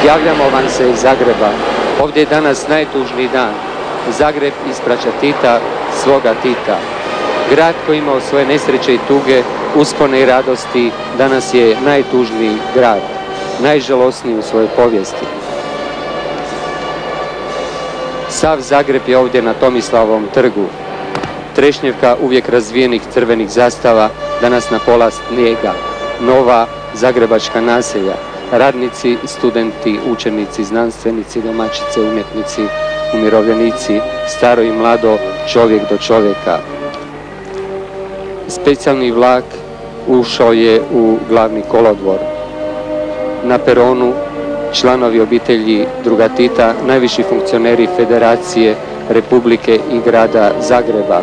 Javljamo vam se iz Zagreba. Ovdje je danas najtužniji dan. Zagreb ispraća Tita, svoga Tita. Grad koji imao svoje nesreće i tuge, uspone i radosti, danas je najtužniji grad, najžalosniji u svojoj povijesti. Sav Zagreb je ovdje na Tomislavovom trgu. Trešnjevka uvijek razvijenih crvenih zastava, danas na pola snijega. Nova zagrebačka naselja, radnici, studenti, učenici, znanstvenici, domaćice, umjetnici, umirovljenici, staro i mlado, čovjek do čovjeka. Specijalni vlak ušao je u glavni kolodvor. Na peronu članovi obitelji druga Tita, najviši funkcioneri Federacije, Republike i grada Zagreba.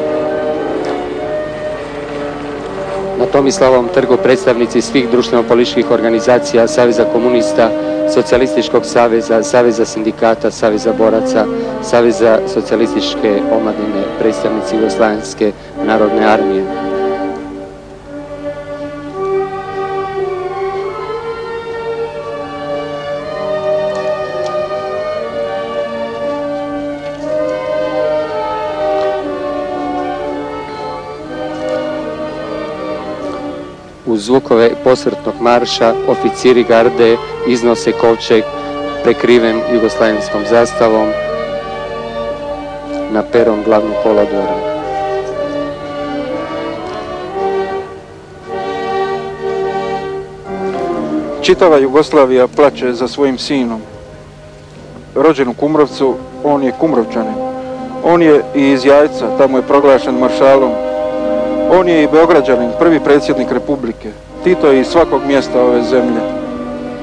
Na Tomislavovom trgu predstavnici svih društveno-političkih organizacija, Saveza komunista, Socijalističkog saveza, Saveza sindikata, Saveza boraca, Saveza socijalističke omladine, predstavnici Jugoslavenske narodne armije. Uz zvukove posmrtnog marša oficiri garde iznose kovčeg prekriven jugoslavenskom zastavom na peron glavnog kolodvora. Čitava Jugoslavija plače za svojim sinom. Rođen u Kumrovcu, on je Kumrovčanin. On je i iz Jajca, tamo je proglašen maršalom. On je i Beograđanin, prvi predsjednik Republike. Tito je iz svakog mjesta ove zemlje.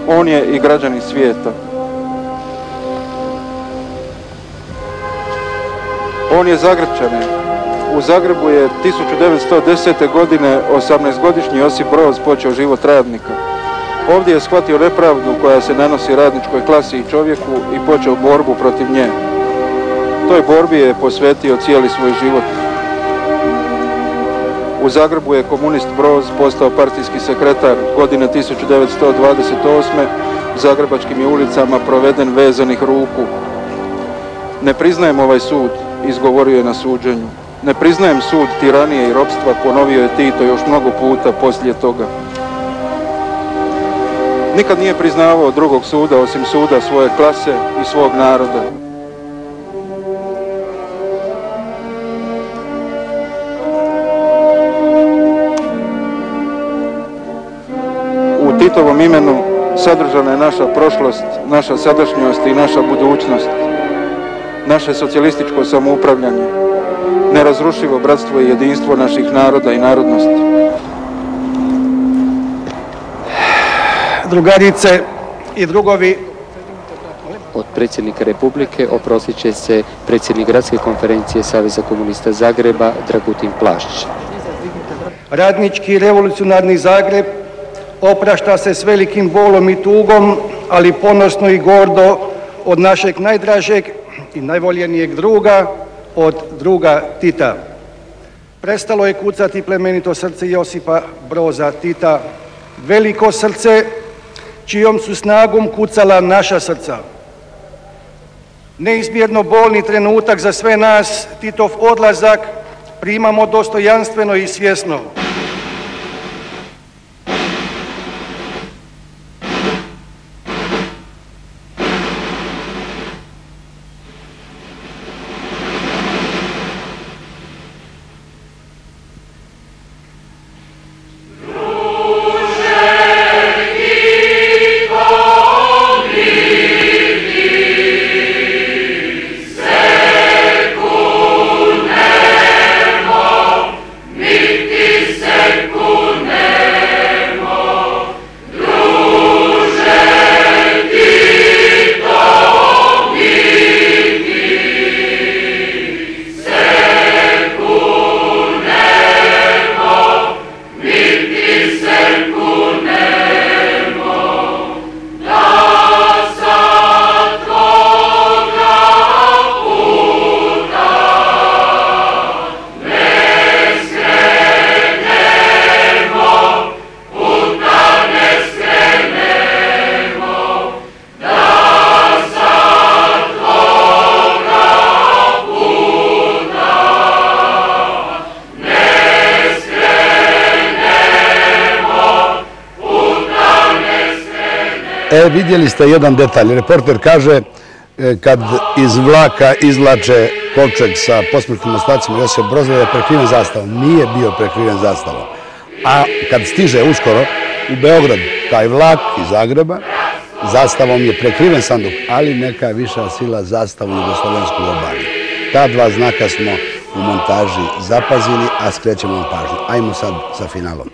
On je i građanin svijeta. On je Zagrepčanin. U Zagrebu je 1910. godine 18-godišnji Josip Broz počeo život radnika. Ovdje je shvatio nepravdu koja se nanosi radničkoj klasi i čovjeku i počeo borbu protiv nje. Toj borbi je posvetio cijeli svoj život. U Zagrebu je komunist Broz postao partijski sekretar. Godine 1928. zagrebačkim je ulicama proveden vezanih ruku. Ne priznajem ovaj sud, izgovorio je na suđenju. Ne priznajem sud tiranije i ropstva, ponovio je Tito još mnogo puta poslije toga. Nikad nije priznavao drugog suda osim suda svoje klase i svog naroda. U Titovom imenu sadržana je naša prošlost, naša sadašnjost i naša budućnost, naše socijalističko samoupravljanje, nerazrušivo bratstvo i jedinstvo naših naroda i narodnosti. Drugarice i drugovi, od predsjednika Republike oprostit će se predsjednik Gradske konferencije Saveza komunista Zagreba Dragutin Plašč. radnički revolucionarni Zagreb oprašta se s velikim bolom i tugom, ali ponosno i gordo od našeg najdražeg i najvoljenijeg druga, od druga Tita. Prestalo je kucati plemenito srce Josipa Broza Tita, veliko srce čijom su snagom kucala naša srca. Neizmjerno bolni trenutak za sve nas, Titov odlazak, primamo dostojanstveno i svjesno. This Vidjeli ste jedan detalj. Reporter kaže kad iz vlaka izvlače kovčeg sa posmrtnim ostacima Josipa Broza je prekriven zastavom. Nije bio prekriven zastavom. A kad stiže uskoro u Beograd taj vlak iz Zagreba, zastavom je prekriven sanduk, ali neka viša sila zastavu jugoslovensku obali. Ta dva znaka smo u montaži zapazili, a skrećemo vam pažnju. Ajmo sad sa finalom.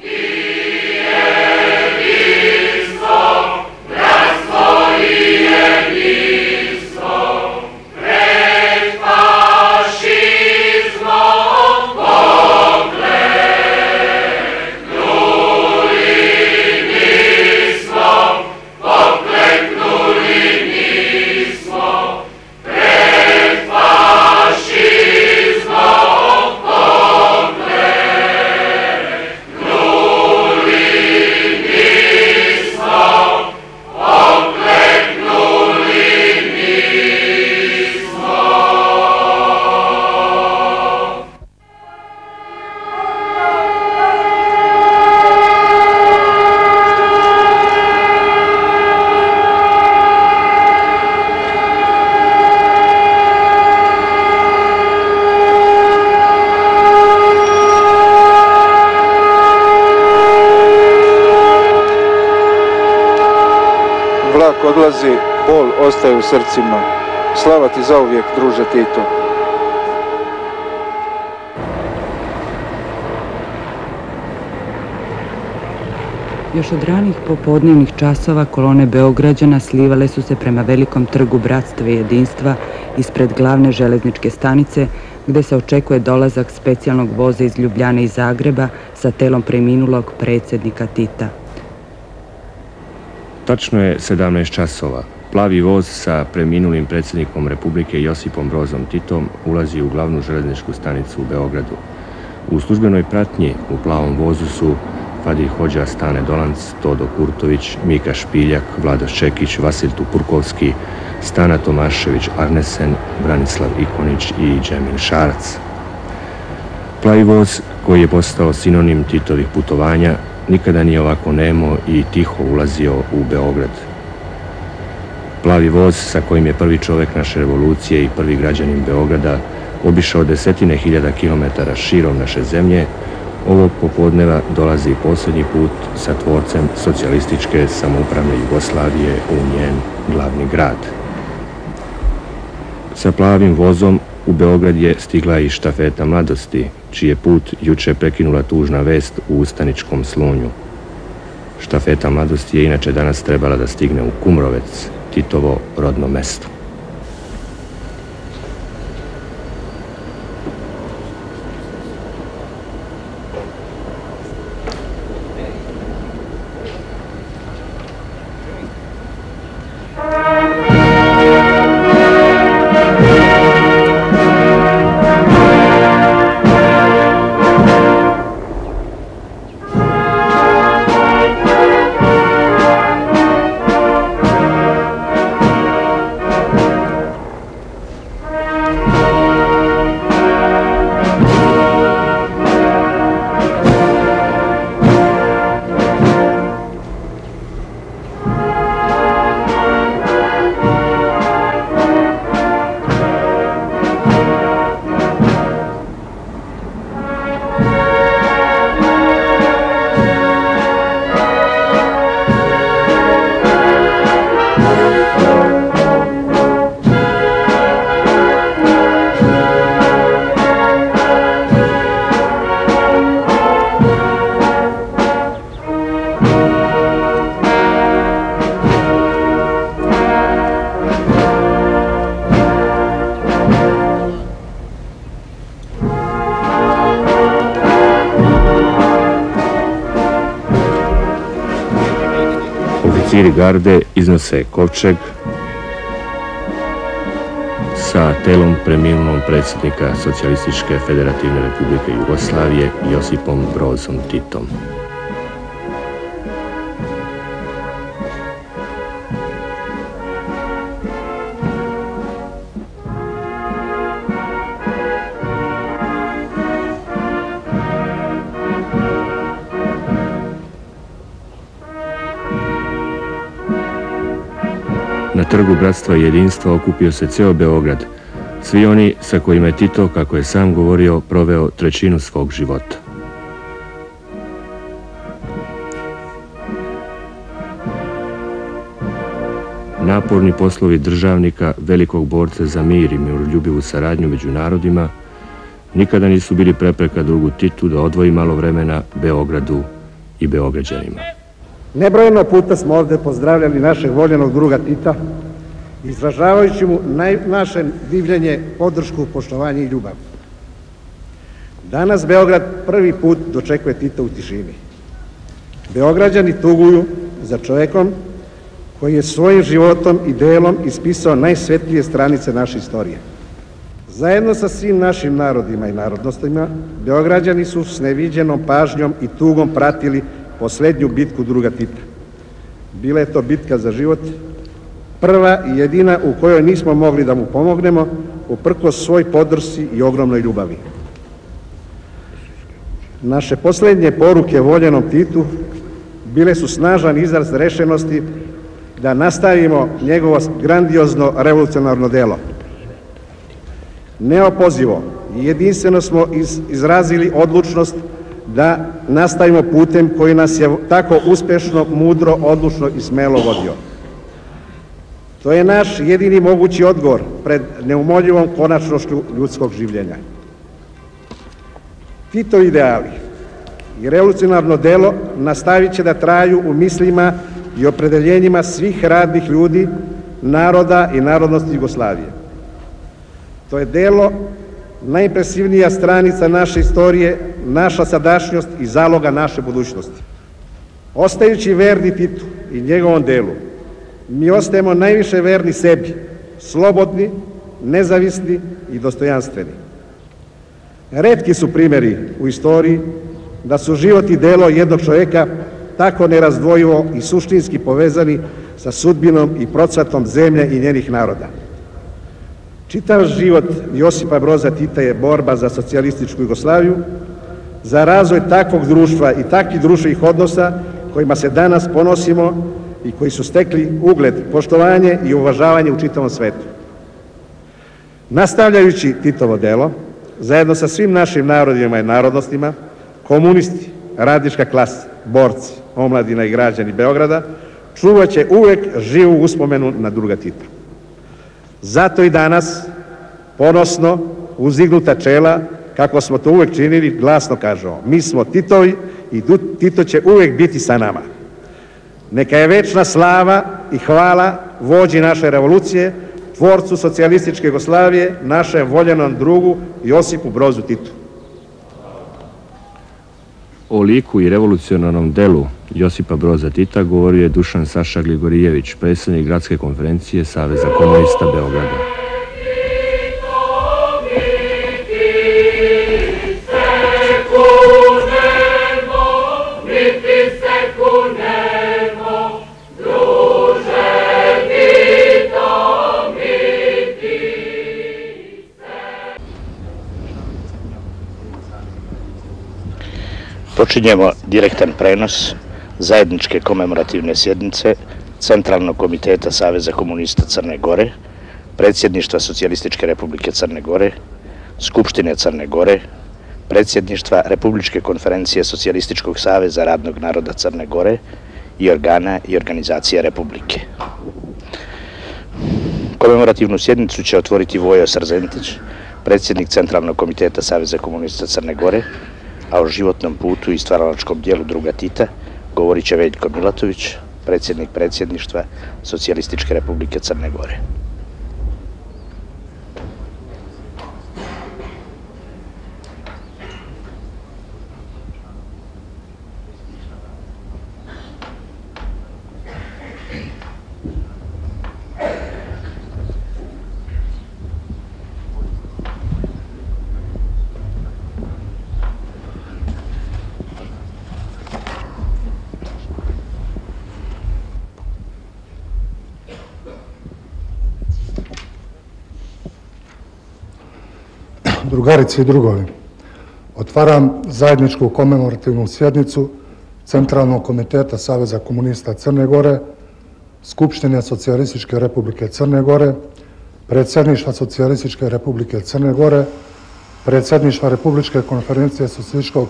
Vlak odlazi, bol ostaje u srcima. Slava ti zauvijek, druže Tito. Još od ranih popodnevnih časova kolone Beograđana slivale su se prema velikom trgu Bratstva i jedinstva ispred glavne železničke stanice, gde se očekuje dolazak specijalnog voza iz Ljubljane i Zagreba sa telom preminulog predsjednika Tita. Tačno je 17 časova. Plavi voz sa preminulim predsjednikom Republike Josipom Brozom Titom ulazi u glavnu železničku stanicu u Beogradu. U službenoj pratnji u plavom vozu su Fadil Hodža, Stane Dolanc, Todo Kurtović, Mika Špiljak, Vlado Šekić, Vasil Tupurkovski, Stana Tomašević Arnesen, Branislav Ikonić i Džemil Šarac. Plavi voz, koji je postao sinonim Titovih putovanja, nikada nije ovako nemo i tiho ulazio u Beograd. Plavi voz sa kojim je prvi čovjek naše revolucije i prvi građanin Beograda obišao desetine hiljada kilometara širom naše zemlje, ovog popodneva dolazi posljednji put sa tvorcem socijalističke samoupravne Jugoslavije u njen glavni grad. Sa plavim vozom u Beograd je stigla i štafeta mladosti, čiji je put juče prekinula tužna vest u Ustaničkom Slunju. Štafeta mladosti je inače danas trebala da stigne u Kumrovec, Titovo rodno mesto. Oficiri garde iznose kovčeg sa telom preminulog predsjednika Socijalističke Federativne Republike Jugoslavije Josipom Brozom Titom. Trgu bratstva i jedinstva okupio se ceo Beograd, svi oni sa kojima je Tito, kako je sam govorio, proveo trećinu svog života. Naporni poslovi državnika, velikog borca za mir i miroljubivu saradnju među narodima, nikada nisu bili prepreka drugu Titu da odvoji malo vremena Beogradu i Beograđanima. Nebrojeno puta smo ovdje pozdravljali našeg voljenog druga Tita, izražavajući mu naše divljenje, podršku, poštovanje i ljubav. Danas Beograd prvi put dočekuje Tita u tišini. Beograđani tuguju za čovjekom koji je svojim životom i delom ispisao najsvetlije stranice naše istorije. Zajedno sa svim našim narodima i narodnostima, Beograđani su s neviđenom pažnjom i tugom pratili posljednju bitku druga Tita. Bila je to bitka za život, prva i jedina u kojoj nismo mogli da mu pomognemo, uprkos svoj podršci i ogromnoj ljubavi. Naše posljednje poruke voljenom Titu bile su snažan izraz rešenosti da nastavimo njegovo grandiozno revolucionarno delo. Neopozivo i jedinstveno smo izrazili odlučnost da nastavimo putem koji nas je tako uspešno, mudro, odlučno i smelo vodio. To je naš jedini mogući odgovor pred neumoljivom konačnošću ljudskog življenja. Tito ideali i revolucionarno delo nastavit će da traju u mislima i opredeljenjima svih radnih ljudi, naroda i narodnosti Jugoslavije. To je delo najimpresivnija stranica naše istorije, naša sadašnjost i zaloga naše budućnosti. Ostajući verni Titu i njegovom delu, mi ostajemo najviše verni sebi, slobodni, nezavisni i dostojanstveni. Retki su primjeri u istoriji da su život i delo jednog čovjeka tako nerazdvojivo i suštinski povezani sa sudbinom i procvatom zemlje i njenih naroda. Čitav život Josipa Broza Tita je borba za socijalističku Jugoslaviju, za razvoj takvog društva i takvih društvenih odnosa kojima se danas ponosimo i koji su stekli ugled, poštovanje i uvažavanje u čitavom svetu. Nastavljajući Titovo delo, zajedno sa svim našim narodima i narodnostima, komunisti, radnička klasa, borci, omladina i građani Beograda čuvat će uvek živu uspomenu na druga Tita. Zato i danas, ponosno, uzdignuta čela, kako smo to uvek činili, glasno kažemo, mi smo Titovi i Tito će uvek biti sa nama. Neka je večna slava i hvala vođi naše revolucije, tvorcu socijalističke Jugoslavije, našem voljenom drugu Josipu Brozu Titu. O liku i revolucionarnom delu Josipa Broza Tita govorio je Dušan Saša Gligorijević, predsjednik Gradske konferencije Saveza komunista Beograda. Počinjemo direktan prenos zajedničke komemorativne sjednice Centralnog komiteta Saveza komunista Crne Gore, Predsjedništva Socijalističke Republike Crne Gore, Skupštine Crne Gore, Predsjedništva Republičke konferencije Socijalističkog saveza radnog naroda Crne Gore i organa i organizacija Republike. Komemorativnu sjednicu će otvoriti Vojo Srzentić, predsjednik Centralnog komiteta Saveza komunista Crne Gore, a o životnom putu i stvaralačkom dijelu druga Tita govorit će Veljko Milatović, predsjednik Predsjedništva Socijalističke Republike Crne Gore. Drugarice i drugovi, otvaram zajedničku komemorativnu sjednicu Centralnog komiteta Saveza komunista Crne Gore, Skupštine Socijalističke Republike Crne Gore, predsjedništva Socijalističke Republike Crne Gore, predsjedništva Republičke konferencije Socijalističkog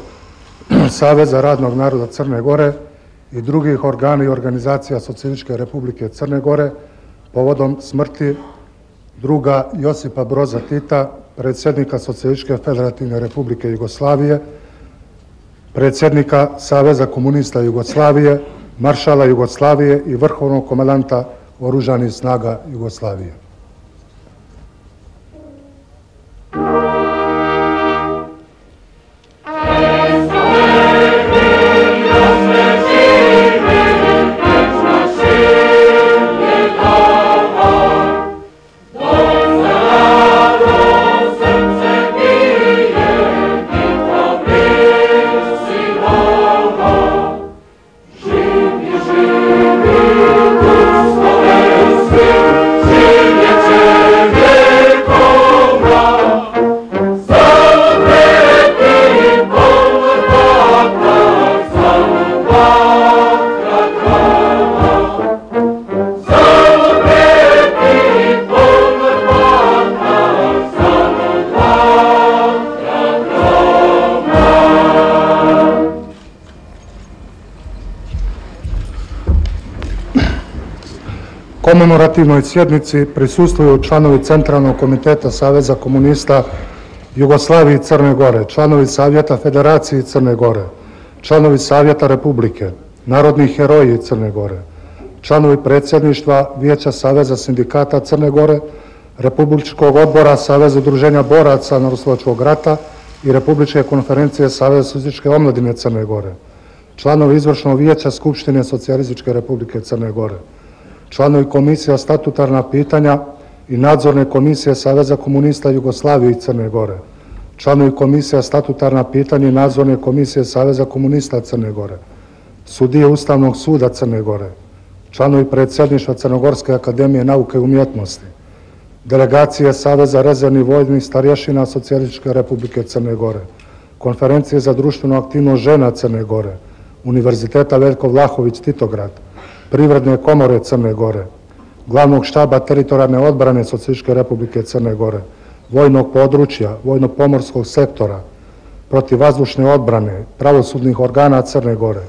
saveza radnog naroda Crne Gore i drugih organa i organizacija Socijalističke Republike Crne Gore povodom smrti druga Josipa Broza Tita, predsjednika Socijalističke Federativne Republike Jugoslavije, predsjednika Saveza komunista Jugoslavije, maršala Jugoslavije i vrhovnog komandanta Oružanih snaga Jugoslavije. Komemorativnoj sjednici prisustvuju članovi Centralnog komiteta Saveza komunista Jugoslavije i Crne Gore, članovi Savjeta Federacije Crne Gore, članovi Savjeta Republike, narodni heroji Crne Gore, članovi predsjedništva Vijeća Saveza sindikata Crne Gore, Republičkog odbora Saveza udruženja boraca Narodnooslobodilačkog rata i Republičke konferencije Saveza socijalističke omladine Crne Gore, članovi Izvršnog vijeća Skupštine Socijalističke Republike Crne Gore, članovi Komisija statutarna pitanja i nadzorne komisije Saveza komunista Jugoslavije i Crne Gore, članovi Komisija statutarna pitanja i nadzorne komisije Saveza komunista Crne Gore, sudije Ustavnog suda Crne Gore, članovi predsjedništva Crnogorske akademije nauke i umjetnosti, delegacije Saveza rezervnih vojnih starješina Socijalističke Republike Crne Gore, Konferencije za društvenu aktivnost žena Crne Gore, Univerziteta Veljko Vlahović Titograd, Privredne komore Crne Gore, Glavnog štaba teritorijalne odbrane Socijalističke Republike Crne Gore, vojnog područja, vojno-pomorskog sektora, protivvazdušne odbrane, pravosudnih organa Crne Gore,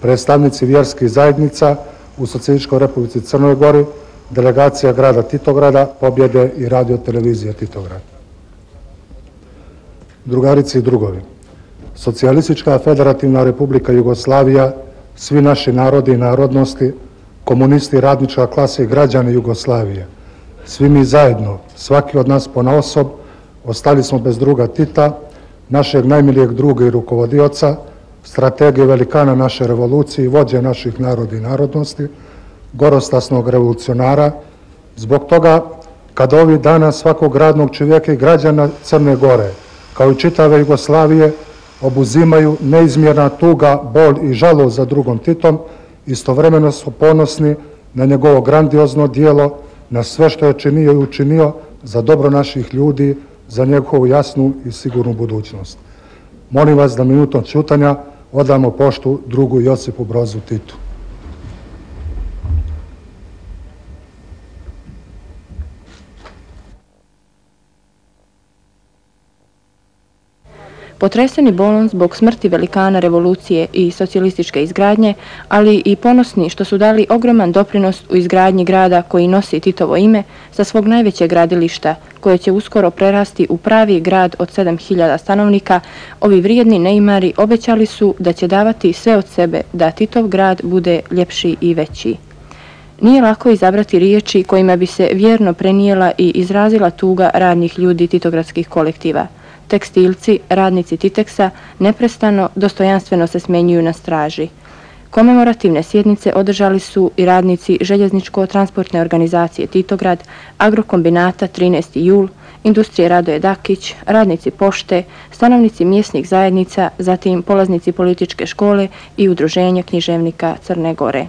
predstavnici vjerskih zajednica u Socijalističkoj Republici Crnoj Gori, delegacija grada Titograda, Pobjede i radiotelevizije Titograd. Drugarice i drugovi, Socijalistička Federativna Republika Jugoslavija, svi naši narodi i narodnosti, komunisti, radnička klasa i građani Jugoslavije, svi mi zajedno, svaki od nas ponaosob, ostali smo bez druga Tita, našeg najmilijeg druga i rukovodioca, strategije velikana naše revolucije i vođe naših naroda i narodnosti, gorostasnog revolucionara. Zbog toga, kada ovih dana svakog radnog čovjeka i građana Crne Gore, kao i čitave Jugoslavije, obuzimaju neizmjerna tuga, bol i žalost za drugom Titom, istovremeno su ponosni na njegovo grandiozno dijelo, na sve što je činio i učinio za dobro naših ljudi, za njegovu jasnu i sigurnu budućnost. Molim vas da minutom ćutanja odamo poštu drugu Josipu Brozu Titu. Potreseni bolom zbog smrti velikana revolucije i socijalističke izgradnje, ali i ponosni što su dali ogroman doprinos u izgradnji grada koji nosi Titovo ime sa svog najvećeg gradilišta, koje će uskoro prerasti u pravi grad od 7000 stanovnika, ovi vrijedni neimari obećali su da će davati sve od sebe da Titov grad bude ljepši i veći. Nije lako izabrati riječi kojima bi se vjerno prenijela i izrazila tuga radnih ljudi titogradskih kolektiva. Tekstilci, radnici Titeksa neprestano, dostojanstveno se smjenjuju na straži. Komemorativne sjednice održali su i radnici željezničko-transportne organizacije Titograd, agrokombinata 13. jul, industrije Radoje Dakić, radnici pošte, stanovnici mjesnih zajednica, zatim polaznici političke škole i udruženja književnika Crne Gore.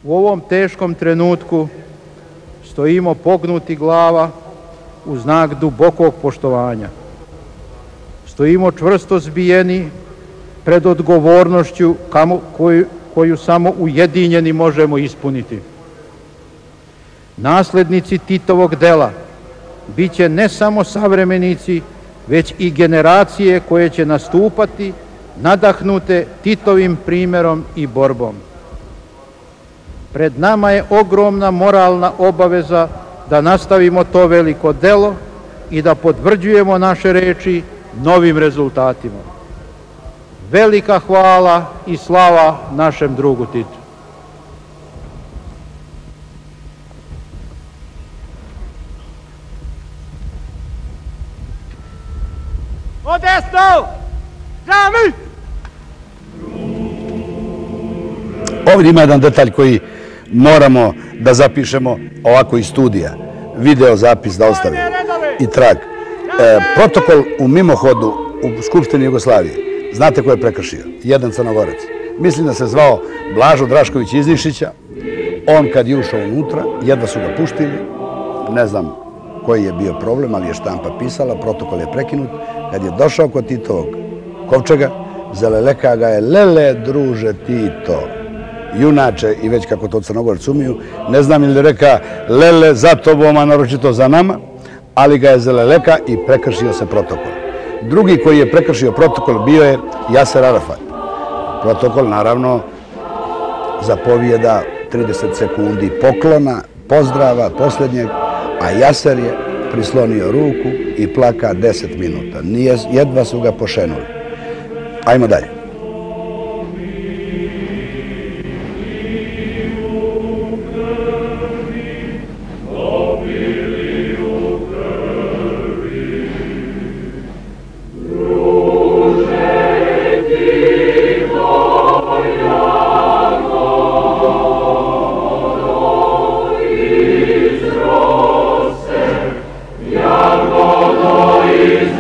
U ovom teškom trenutku stojimo pognuti glava u znak dubokog poštovanja. Stojimo čvrsto zbijeni pred odgovornošću koju samo ujedinjeni možemo ispuniti. Naslednici Titovog dela bit će ne samo savremenici, već i generacije koje će nastupati nadahnute Titovim primjerom i borbom. Pred nama je ogromna moralna obaveza da nastavimo to veliko delo i da potvrđujemo naše reči novim rezultatima. Velika hvala i slava našem drugu Titu. Modesto! Zdravi! Ovdje ima jedan detalj koji moramo da zapišemo ovako iz studija. Video zapis da ostavimo i trag. Protokol u mimohodu u Skupštini Jugoslavije. Znate ko je prekršio? Jedan Crnogorac. Mislim da se zvao Blažo Drašković iz Nišića. On kad je ušao unutra, jedva su ga puštili. Ne znam koji je bio problem, ali je štampa pisala, protokol je prekinut. Kad je došao kod Titovog kovčega, zaleleka ga je: lele, druže Tito, junače, i već kako to Crnogorci umiju, ne znam ili reka lele za tobom, a naročito za nama, ali ga je zaleleka i prekršio se protokol. Drugi koji je prekršio protokol bio je Jaser Arafat. Protokol, naravno, zapovijeda 30 sekundi poklona, pozdrava, posljednjeg, a Jaser je prislonio ruku i plaka 10 minuta. Jedva su ga pošenuli. Ajmo dalje. Izrose,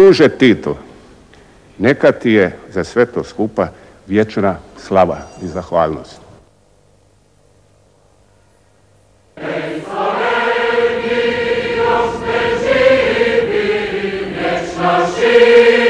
druže Tito, neka ti je za sve to skupa vječna slava i zahvalnost. Naši